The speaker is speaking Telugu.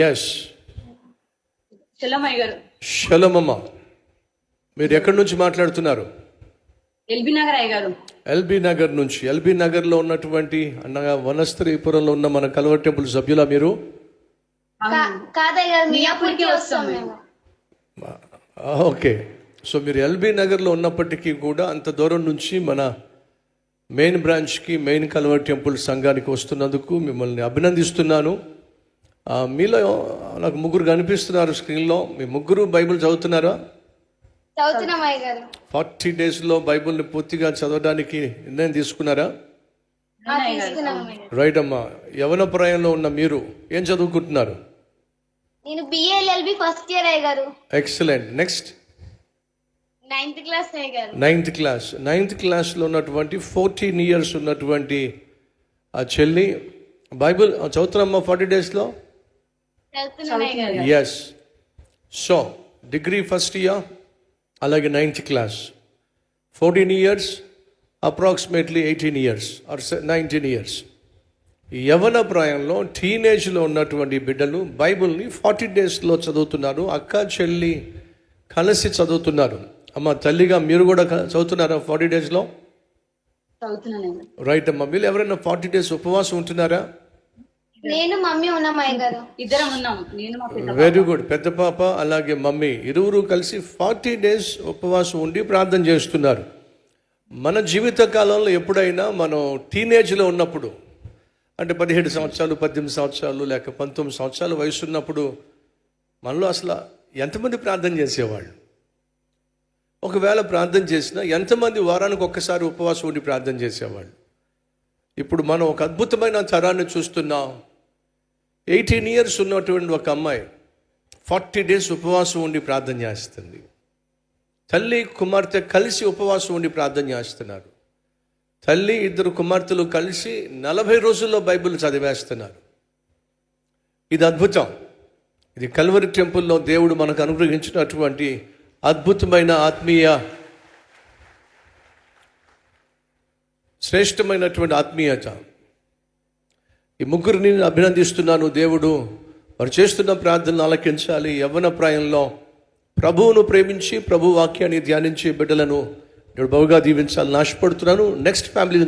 ఎస్ చలమయ్య గారు. శలమమ్మ, మీరు ఎక్కడి నుంచి మాట్లాడుతున్నారు? ఎల్బీ నగర్ అయ్య గారు. ఎల్బీ నగర్ నుంచి. ఎల్బీ నగర్లో ఉన్నటువంటి అన్నగా వనస్త్రీపురంలో ఉన్న మన కల్వర్ టెంపుల్ సభ్యులా మీరు? కాదయ్య గారు, మియాపూర్కి వస్తాం మేము. ఓకే. సో మీరు ఎల్బీ నగర్లో ఉన్నప్పటికీ కూడా అంత దూరం నుంచి మన మెయిన్ బ్రాంచ్కి, మెయిన్ కల్వర్ టెంపుల్ సంఘానికి వస్తున్నందుకు మిమ్మల్ని అభినందిస్తున్నాను. మీలో నాకు ముగ్గురు కనిపిస్తున్నారు స్క్రీన్లో. మీ ముగ్గురు బైబిల్ చదువుతున్నారా? 40 డేస్లో బైబిల్ని పూర్తిగా చదవడానికి నిర్ణయం తీసుకున్నారా? రైట్ అమ్మా. యవన ప్రాయంలో ఉన్న మీరు ఏం చదువుకుంటున్నారు? నేను బిఏఎల్ఎల్బి ఫస్ట్ ఇయర్ అయ్య గారు. ఎక్సలెంట్. నెక్స్ట్? 9th క్లాస్ అయ్య గారు. 9th class. 9th క్లాస్లో ఉన్నటువంటి 14 years ఉన్నటువంటి ఆ చెల్లి బైబిల్ చదువుతున్నామ్మా 40 డేస్లో? Yes. So degree first year, అలాగే 9th class. 14 years, approximately 18 years or 19 years. యవన ప్రాయంలో టీనేజ్లో ఉన్నటువంటి బిడ్డలు బైబిల్ని 40 డేస్లో చదువుతున్నారు. అక్క చెల్లి కలిసి చదువుతున్నారు. అమ్మ తల్లిగా మీరు కూడా చదువుతున్నారా 40 డేస్లో? రైట్ అమ్మా. మీరు ఎవరైనా 40 days ఉపవాసం ఉంటున్నారా? నేను మమ్మీ ఉన్నాం అయ్య గారు. ఇద్దరం ఉన్నాం. నేను మా పెద్ద వెరీ గుడ్. పెద్ద పాప అలాగే మమ్మీ ఇరువురు కలిసి 40 days ఉపవాసం ఉండి ప్రార్థన చేస్తున్నారు. మన జీవిత కాలంలో ఎప్పుడైనా మనం టీనేజ్లో ఉన్నప్పుడు, అంటే 17 సంవత్సరాలు, 18 సంవత్సరాలు లేక 19 సంవత్సరాల వయసు ఉన్నప్పుడు మనలో అసలు ఎంతమంది ప్రార్థన చేసేవాళ్ళు? ఒకవేళ ప్రార్థన చేసినా ఎంతమంది వారానికి ఒక్కసారి ఉపవాసం ఉండి ప్రార్థన చేసేవాళ్ళు? ఇప్పుడు మనం ఒక అద్భుతమైన తరాన్ని చూస్తున్నాం. 18 years ఉన్నటువంటి ఒక అమ్మాయి 40 days ఉపవాసం ఉండి ప్రార్థన చేస్తుంది. తల్లి కుమార్తె కలిసి ఉపవాసం ఉండి ప్రార్థన చేస్తున్నారు. తల్లి ఇద్దరు కుమార్తెలు కలిసి 40 రోజుల్లో బైబిల్ చదివేస్తున్నారు. ఇది అద్భుతం. ఇది కల్వరి టెంపుల్లో దేవుడు మనకు అనుగ్రహించినటువంటి అద్భుతమైన ఆత్మీయ, శ్రేష్టమైనటువంటి ఆత్మీయత. ఈ ముగ్గురిని అభినందిస్తున్నాను. దేవుడు వారు చేస్తున్న ప్రార్థనలు ఆలకించాలి. యవ్వన ప్రాయంలో ప్రభువును ప్రేమించి ప్రభు వాక్యాన్ని ధ్యానించే బిడ్డలను నేను బహుగా దీవించాలని ఆశపడుతున్నాను. నెక్స్ట్ ఫ్యామిలీని